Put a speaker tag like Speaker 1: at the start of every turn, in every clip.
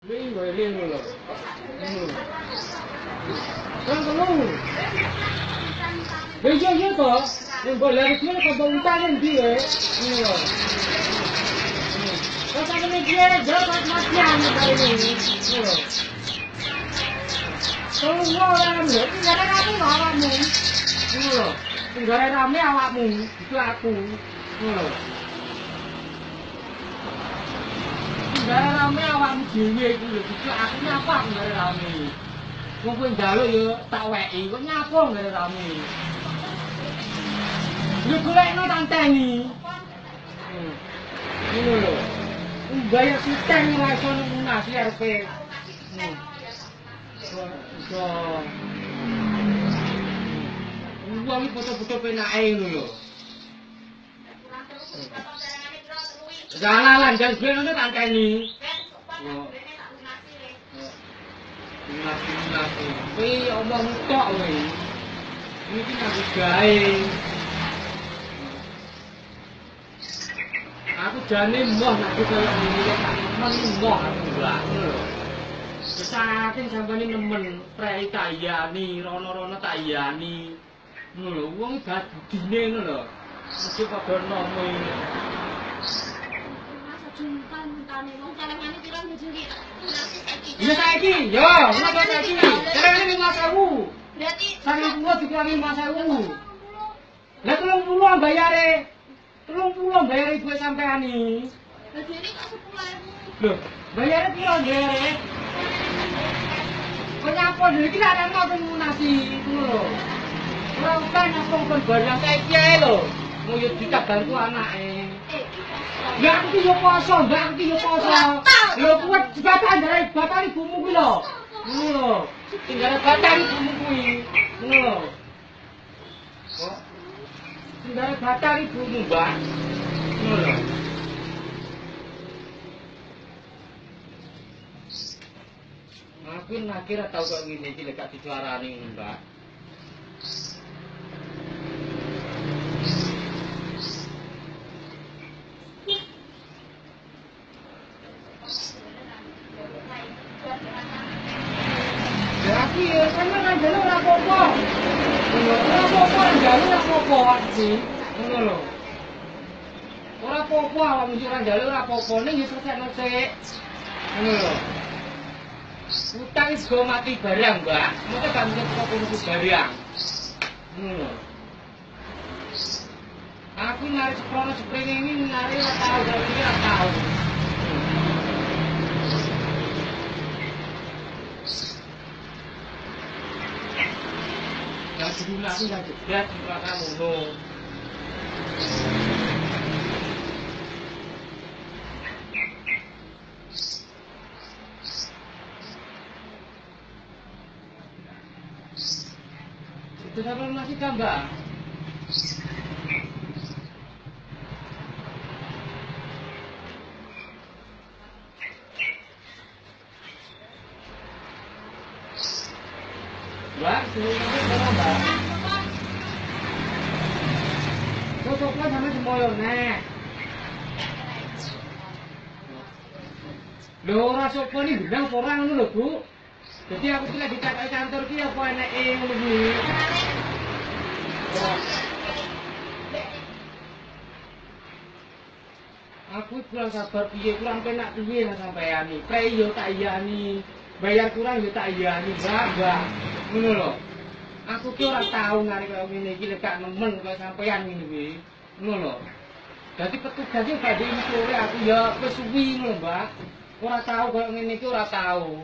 Speaker 1: Liên rồi liên rồi. Con lu. Bây giờ nhớ có, nên gọi là cái nó còn ta lên gì đấy. Có ta lên gì đấy, giờ bắt mắt nhang cái này. Kalau gua orang ni, tinggal ada apa awakmu? Tinggal ada apa awakmu? Itu aku. Tinggal ada apa awakmu dewe itu aku nyapa tinggal ada apa. Wong kowe njaluk yo tak weki, kok nyapa nggak ada apa. Yo golekno tanteni. Ngono lho. Bayar siteng ora iso nasi arepe. So, uang foto-foto penake ngono lho. Jalanan jan ben tak keni. Nasi. Kowe omong tok kowe. Iki aku gawe. Aku jane mbah nek koyo ngene tak nemen mbah aku lho. Saking sampane nemen prei tak iyani, rono-rono tak iyani. Ngono lho, wong gak budine ngono lho. Mesti padha nomo iki. Masa jumpan tane wong calengane pira njuri. Iya saiki, yo, ngono saiki. Calengane 5.000. Berarti saking kuwi dikurangi 5.000. Lah 30 bayare. 30 bayare ibu sampean iki. Lah dene kok 10.000. Lho, bayare pira bayare? Kenapa dulu kita ada mau nasi ngono lho. Ora usah nyapong kon barang saiki ae lho. Mau yo dibantu anake. Ya aku yo poso, Mbak, aku yo poso. Lho kuwi jabatan dari bapak ibumu kuwi lho. Ngono lho. Tinggal bapak ibumu kuwi. Ngono lho. Kok tinggal bapak ibumu, Mbak. Ngono lho. Aku nakira tau kok ngene iki lek gak dicuarani Mbak. Ya iki sampeyan njaluk ora apa-apa. Ora apa-apa njaluk ora apa-apa iki. Ngono lho. Ora apa-apa awak mesti ora njaluk ora apa-apa ning yo selesai sik. Ngono lho. Utang iso mati barang, Mbak. Mesti gak mungkin kok kudu barang. Aku narik seprono sprene ini narik ora tau, ora tau. Ya dulu aku yang jedat ora ngono. Itu sama masih tambah. Mbak, semuanya berapa? Cocoknya sama semuanya, nek. Lho, rasa apa ini gendang orang itu lho, Bu. Jadi aku tidak dicapai kantor ki apa eneke ngono kuwi. Aku kurang sabar piye, kurang penak piye lah sampean iki. Prei yo tak iyani, bayar kurang yo tak iyani, Mbak. Ngono lho. Aku ki ora tau narik koyo ngene iki lek gak nemen koyo sampean ngene kuwi. Ngono lho. Dadi petugas iki badhe sore aku ya wis suwi ngono, Mbak. Ora tau koyo ngene iki ora tau.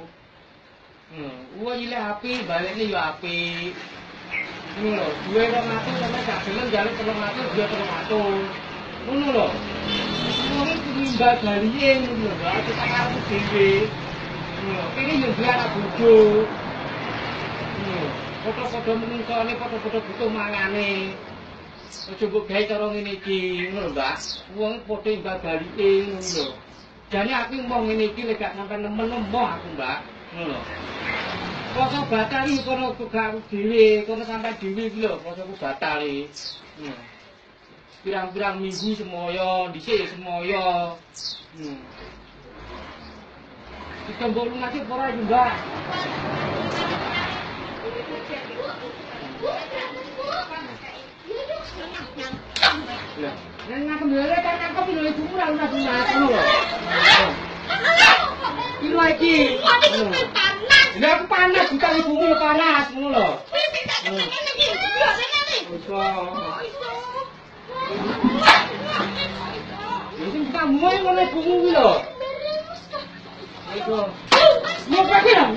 Speaker 1: Uang ile api, balik ini ya api. Ini loh, 200 sampai gak gelem jaluk 300, dia 300. Ini loh, uang itu nimba galinya ini loh, Mbak. Kita kartu dewe. Ini loh, ini yang dia anak bodoh. Ini loh, foto-foto menungso ini, foto-foto butuh mangane. Coba gaya cara ini iki, ini loh, Mbak. Uang foto nimba galinya ini loh. Jadi aku mau ini iki, gak sampai nemen-nemen aku, Mbak. Ngono. Poso batal iki kono gak dhewe, kono sampai dhewe iki lho, posoku batal iki. Pirang-pirang minggu semoyo, dhisik semoyo. Bisa mbok lunasi ora juga. Lah, nang ngakem lele kan aku lho ibumu ora lunas-lunas ngono lho. Piro iki? Lah aku panas bukan ibumu yo panas ngono lho. Iso. Iki kamu ngono ibumu kuwi lho. Ayo. Mau pakai dong,